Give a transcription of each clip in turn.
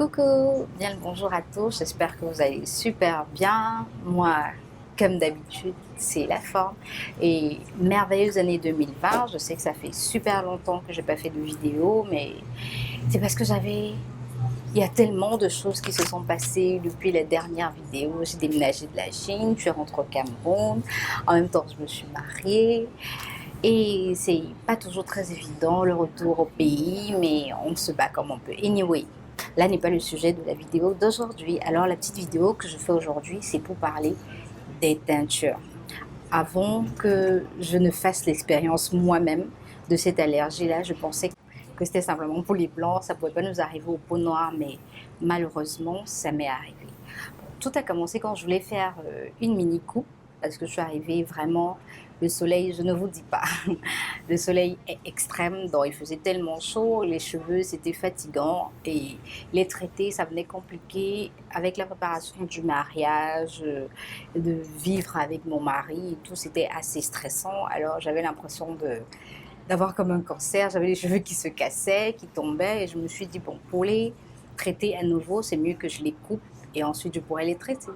Coucou, bien le bonjour à tous, j'espère que vous allez super bien. Moi, comme d'habitude, c'est la forme. Et merveilleuse année 2020, je sais que ça fait super longtemps que j'ai pas fait de vidéo, mais c'est parce que il y a tellement de choses qui se sont passées depuis la dernière vidéo. J'ai déménagé de la Chine, je suis rentrée au Cameroun, en même temps je me suis mariée. Et c'est pas toujours très évident le retour au pays, mais on se bat comme on peut. Anyway, là n'est pas le sujet de la vidéo d'aujourd'hui. Alors la petite vidéo que je fais aujourd'hui, c'est pour parler des teintures. Avant que je ne fasse l'expérience moi-même de cette allergie-là, je pensais que c'était simplement pour les blancs, ça ne pouvait pas nous arriver aux peaux noires, mais malheureusement, ça m'est arrivé. Tout a commencé quand je voulais faire une mini coupe, parce que je suis arrivée vraiment, le soleil, je ne vous dis pas, le soleil est extrême, donc il faisait tellement chaud, les cheveux c'était fatigant et les traités ça venait compliqué avec la préparation du mariage, de vivre avec mon mari et tout, c'était assez stressant. Alors j'avais l'impression d'avoir comme un cancer, j'avais les cheveux qui se cassaient, qui tombaient et je me suis dit bon, pour les traiter à nouveau, c'est mieux que je les coupe et ensuite je pourrais les traiter.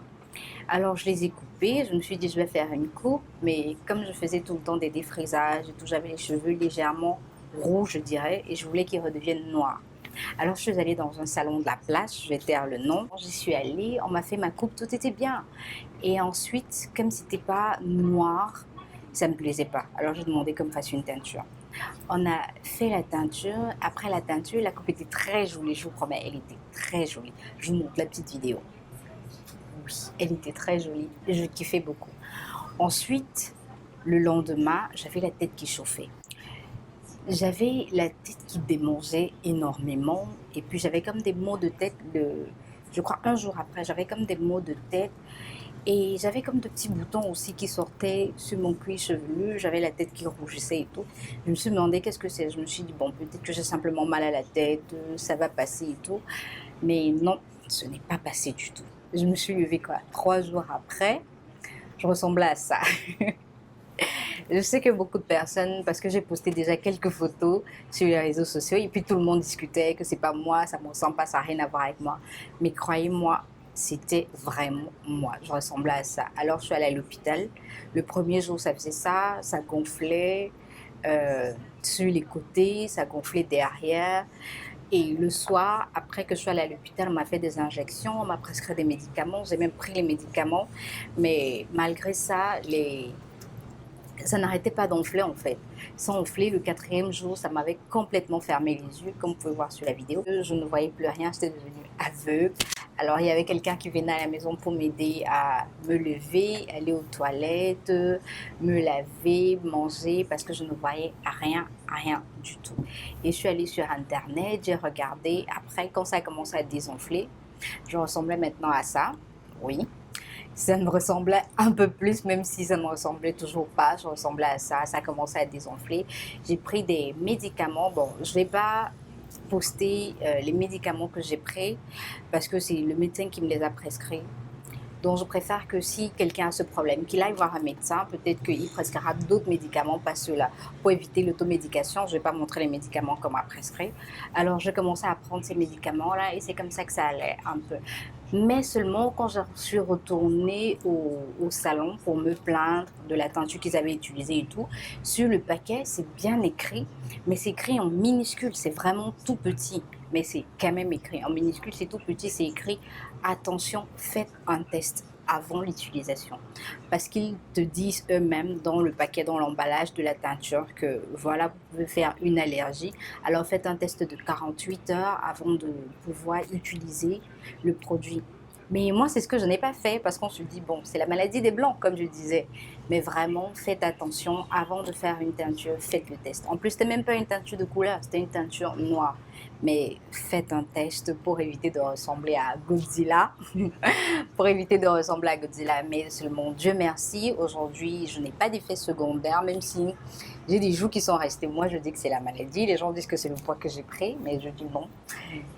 Alors je les ai coupés, je me suis dit je vais faire une coupe, mais comme je faisais tout le temps des défrisages et tout, j'avais les cheveux légèrement rouges je dirais et je voulais qu'ils redeviennent noirs. Alors je suis allée dans un salon de la place, je vais taire le nom, j'y suis allée, on m'a fait ma coupe, tout était bien. Et ensuite, comme c'était pas noir, ça me plaisait pas. Alors j'ai demandé qu'on me fasse une teinture. On a fait la teinture, après la teinture, la coupe était très jolie, je vous promets, elle était très jolie. Je vous montre la petite vidéo. Oui, elle était très jolie, je kiffais beaucoup. Ensuite, le lendemain, j'avais la tête qui chauffait. J'avais la tête qui démangeait énormément et puis j'avais comme des maux de tête, je crois un jour après, j'avais comme des maux de tête et j'avais comme de petits boutons aussi qui sortaient sur mon cuir chevelu, j'avais la tête qui rougissait et tout. Je me suis demandé qu'est-ce que c'est, je me suis dit bon peut-être que j'ai simplement mal à la tête, ça va passer et tout. Mais non, ce n'est pas passé du tout. Je me suis levée quoi, 3 jours après, je ressemblais à ça. Je sais que beaucoup de personnes, parce que j'ai posté déjà quelques photos sur les réseaux sociaux, et puis tout le monde discutait que c'est pas moi, ça me ressemble pas, ça n'a rien à voir avec moi. Mais croyez-moi, c'était vraiment moi. Je ressemblais à ça. Alors je suis allée à l'hôpital. Le premier jour, ça faisait ça gonflait sur les côtés, ça gonflait derrière. Et le soir, après que je suis allée à l'hôpital, on m'a fait des injections, on m'a prescrit des médicaments, j'ai même pris les médicaments. Mais malgré ça, ça n'arrêtait pas d'enfler en fait. Ça enflait le quatrième jour, ça m'avait complètement fermé les yeux, comme vous pouvez voir sur la vidéo. Je ne voyais plus rien, j'étais devenue aveugle. Alors il y avait quelqu'un qui venait à la maison pour m'aider à me lever, aller aux toilettes, me laver, manger, parce que je ne voyais rien du tout. Et je suis allée sur internet, j'ai regardé, après quand ça a commencé à désenfler, je ressemblais maintenant à ça, oui. Ça me ressemblait un peu plus, même si ça ne me ressemblait toujours pas. Je ressemblais à ça. Ça a commencé à désenfler. J'ai pris des médicaments. Bon, je ne vais pas poster les médicaments que j'ai pris parce que c'est le médecin qui me les a prescrits. Donc, je préfère que si quelqu'un a ce problème, qu'il aille voir un médecin, peut-être qu'il prescrira d'autres médicaments, pas ceux-là. Pour éviter l'automédication, je ne vais pas montrer les médicaments qu'on m'a prescrits. Alors, j'ai commencé à prendre ces médicaments-là et c'est comme ça que ça allait un peu. Mais seulement quand je suis retournée au salon pour me plaindre de la teinture qu'ils avaient utilisée et tout, sur le paquet, c'est bien écrit, mais c'est écrit en minuscule, c'est vraiment tout petit. Mais c'est quand même écrit en minuscule, c'est tout petit, c'est écrit attention, faites un test avant l'utilisation. Parce qu'ils te disent eux-mêmes dans le paquet, dans l'emballage de la teinture que voilà, vous pouvez faire une allergie. Alors faites un test de 48 heures avant de pouvoir utiliser le produit. Mais moi, c'est ce que je n'ai pas fait parce qu'on se dit, bon, c'est la maladie des blancs, comme je disais. Mais vraiment, faites attention avant de faire une teinture, faites le test. En plus, c'était même pas une teinture de couleur, c'était une teinture noire. Mais faites un test pour éviter de ressembler à Godzilla. Pour éviter de ressembler à Godzilla. Mais seulement, Dieu merci, aujourd'hui, je n'ai pas d'effet secondaire, même si j'ai des joues qui sont restées. Moi, je dis que c'est la maladie. Les gens disent que c'est le poids que j'ai pris, mais je dis non.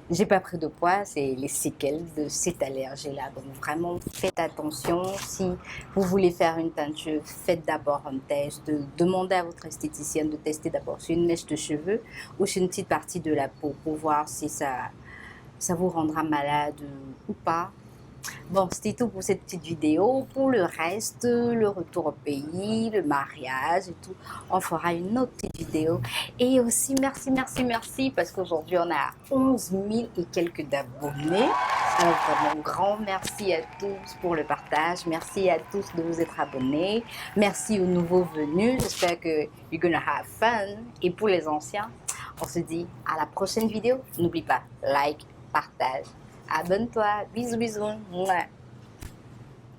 J'ai pas pris de poids, c'est les séquelles de cette allergie-là. Donc vraiment, faites attention. Si vous voulez faire une teinture, faites d'abord un test. Demandez à votre esthéticienne de tester d'abord sur une mèche de cheveux ou sur une petite partie de la peau pour voir si ça vous rendra malade ou pas. Bon, c'était tout pour cette petite vidéo. Pour le reste, le retour au pays, le mariage et tout, on fera une autre petite vidéo. Et aussi, merci, merci, merci, parce qu'aujourd'hui, on a 11 000 et quelques d'abonnés. Alors, vraiment, grand merci à tous pour le partage. Merci à tous de vous être abonnés. Merci aux nouveaux venus. J'espère que you're gonna have fun. Et pour les anciens, on se dit à la prochaine vidéo. N'oublie pas, like, partage. Abonne-toi. Bisous, bisous. Mouah.